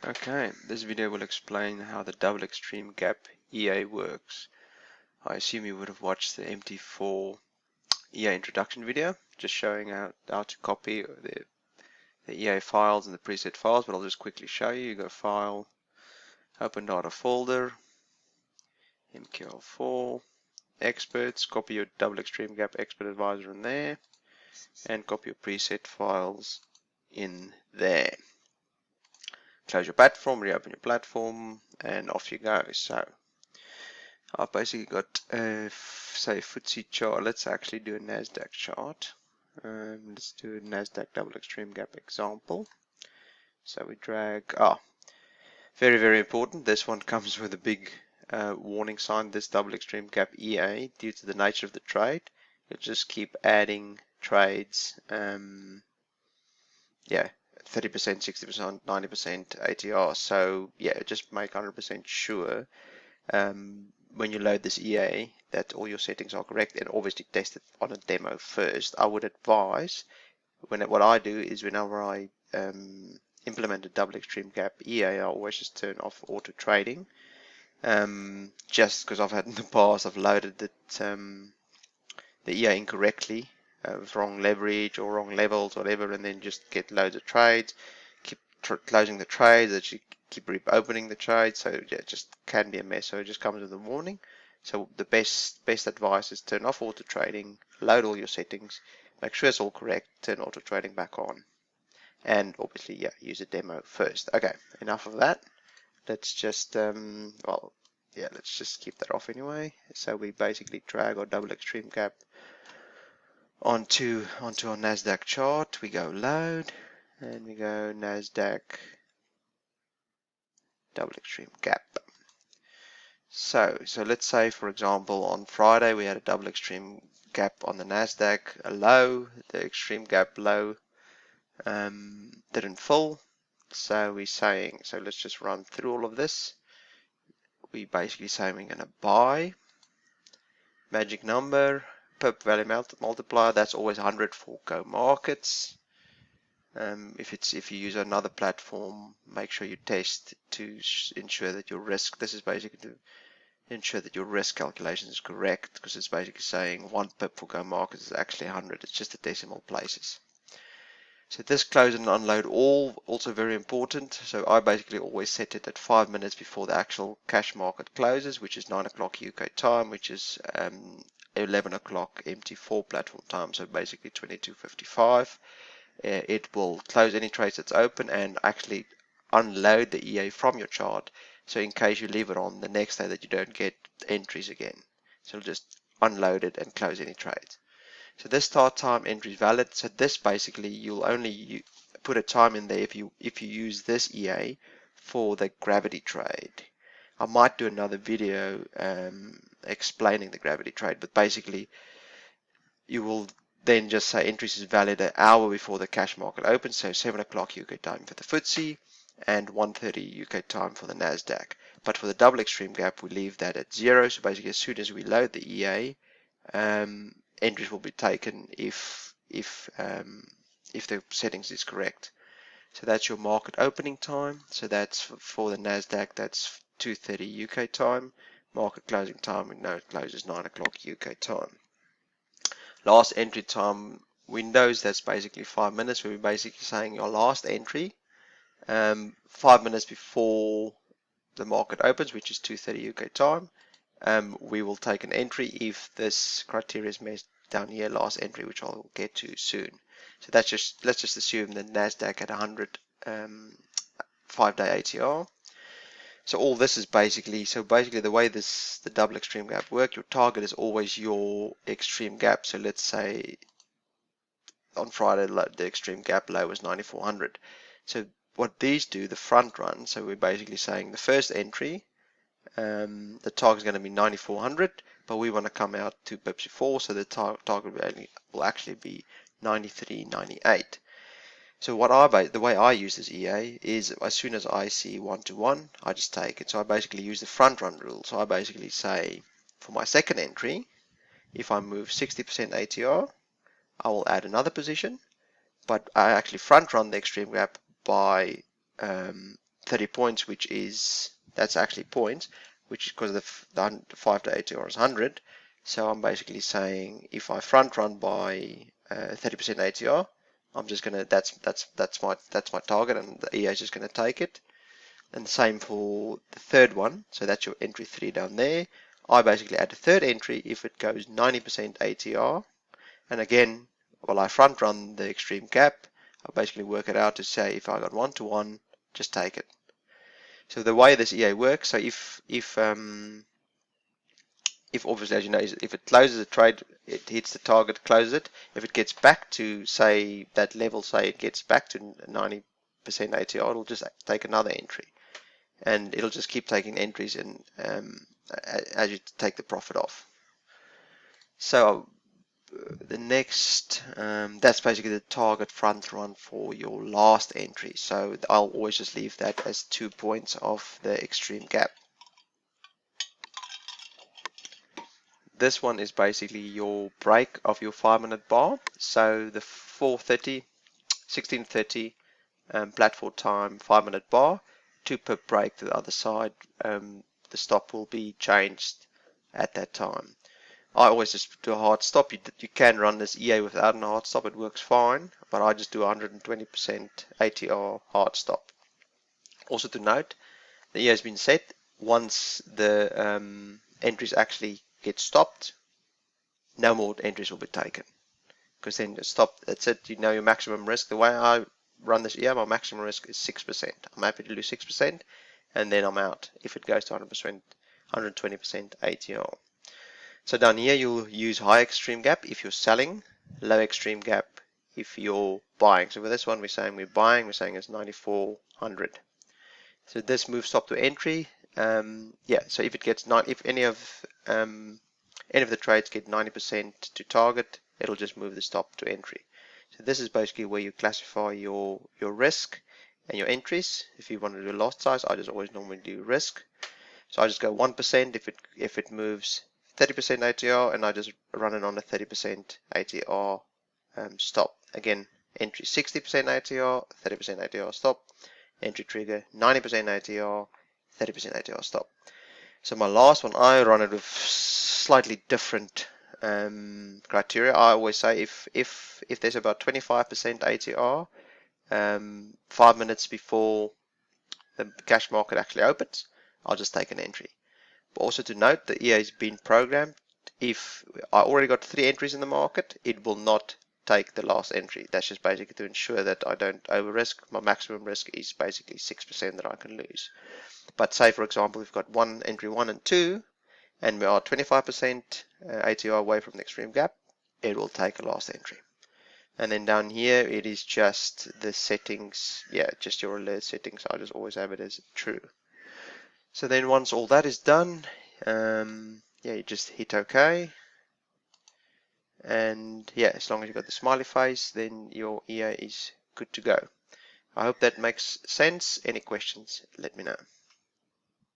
Okay, this video will explain how the double extreme gap EA works. I assume you would have watched the MT4 EA introduction video, just showing how to copy the EA files and the preset files, but I'll just quickly show you. You go File, Open Data Folder, MQL4, Experts, copy your double extreme gap expert advisor in there, and copy your preset files in there. Close your platform, reopen your platform, and off you go. So I've basically got say FTSE chart. Let's actually do a NASDAQ chart. Let's do a NASDAQ double extreme gap example. So we drag, very, very important. This one comes with a big warning sign, this double extreme gap EA, due to the nature of the trade. You'll just keep adding trades, 30%, 60%, 90% ATR. So yeah, just make 100% sure when you load this EA that all your settings are correct, and obviously test it on a demo first. I would advise, what I do is whenever I implement a double extreme gap EA, I always just turn off auto trading, just because I've had in the past, I've loaded the EA incorrectly with wrong leverage or wrong levels, whatever, and then just get loads of trades, keep closing the trades, that you keep reopening the trade, so yeah, it just can be a mess. So it just comes with a warning. So the best advice is turn off auto trading, load all your settings, make sure it's all correct, turn auto trading back on, and obviously use a demo first. Okay, enough of that. Let's just let's just keep that off anyway. So we basically drag our double extreme gap onto our NASDAQ chart. We go load, and we go NASDAQ double extreme gap. So let's say, for example, on Friday we had a double extreme gap on the NASDAQ, a low, the extreme gap low didn't fill. So we're saying, so let's just run through all of this. We basically say we're going to buy, magic number, pip value multiplier, that's always 100 for Go Markets. If you use another platform, make sure you test to ensure that your risk, this is basically to ensure that your risk calculation is correct, because it's basically saying 1 pip for Go Markets is actually 100, it's just the decimal places. So this close and unload all, also very important. So I basically always set it at 5 minutes before the actual cash market closes, which is 9 o'clock UK time, which is 11 o'clock MT4 platform time, so basically 22:55. It will close any trades that's open and actually unload the EA from your chart, so in case you leave it on the next day that you don't get entries again. So it'll just unload it and close any trades. So this start time entry is valid. So this basically, you'll only put a time in there if you use this EA for the gravity trade. I might do another video explaining the gravity trade, but basically you will then just say entries is valid an hour before the cash market opens, so 7 o'clock UK time for the FTSE and 1:30 UK time for the NASDAQ. But for the double extreme gap, we leave that at 0. So basically, as soon as we load the EA, entries will be taken if the settings is correct. So that's your market opening time. So that's for the NASDAQ, that's 2:30 UK time. Market closing time, we know it closes 9 o'clock UK time. Last entry time windows, that's basically 5 minutes. We're basically saying your last entry 5 minutes before the market opens, which is 2:30 UK time. We will take an entry if this criteria is met down here, last entry, which I'll get to soon. So that's let's just assume the NASDAQ at 100 5-day ATR. So all this is basically, the way the double extreme gap work, your target is always your extreme gap. So let's say on Friday the extreme gap low was 9400. So what these do, the front run, so we're basically saying the first entry, the target is going to be 9400, but we want to come out 2 pips before, so the target will actually be 9398. So the way I use this EA is, as soon as I see 1-to-1, I just take it. So I basically use the front run rule. So I basically say, for my second entry, if I move 60% ATR, I will add another position, but I actually front run the extreme gap by 30% 30 points, that's actually points, which is because the 5-day ATR is 100. So I'm basically saying if I front run by 30% ATR, I'm just gonna that's my target, and the EA is just gonna take it. And the same for the third one. So that's your entry 3 down there. I basically add a third entry if it goes 90% ATR. And again, while I front run the extreme gap, I basically work it out to say if I got 1-to-1, just take it. So the way this EA works, so if obviously, as you know, if it closes a trade, it hits the target, closes it. If it gets back to, say, that level, say it gets back to 90% ATR, it'll just take another entry. And it'll just keep taking entries and as you take the profit off. So the next, that's basically the target front run for your last entry. So I'll always just leave that as 2 points of the extreme gap. This one is basically your break of your 5-minute bar. So the 4:30, 16:30 platform time 5-minute bar, 2 pip break to the other side. The stop will be changed at that time. I always just do a hard stop. You can run this EA without a hard stop, it works fine, but I just do 120% ATR hard stop. Also to note, the EA has been set. Once the entries actually get stopped, no more entries will be taken. Because then stop, that's it, you know your maximum risk. The way I run this EA, my maximum risk is 6%. I'm happy to lose 6%, and then I'm out if it goes to 120% ATR. So down here you'll use high extreme gap if you're selling, low extreme gap if you're buying. So for this one we're saying it's 9400. So this moves stop to entry. Yeah, so if it gets if any of the trades get 90% to target, it'll just move the stop to entry. So this is basically where you classify your risk and your entries. If you want to do lot size, I just always normally do risk. So I just go 1% if it moves 30% ATR, and I just run it on a 30% ATR stop. Again, entry 60% ATR, 30% ATR stop. Entry trigger 90% ATR, 30% ATR stop. So my last one, I run it with slightly different criteria. I always say if there's about 25% ATR 5 minutes before the cash market actually opens, I'll just take an entry. But also to note, the EA has been programmed. If I already got 3 entries in the market, it will not take the last entry. That's just basically to ensure that I don't over risk. My maximum risk is basically 6% that I can lose. But say for example we've got entry 1 and 2, and we are 25% ATR away from the extreme gap, it will take a last entry. And then down here it is just the settings, just your alert settings. I just always have it as true. So then once all that is done, you just hit OK. And as long as you've got the smiley face, then your EA is good to go. I hope that makes sense. Any questions, let me know.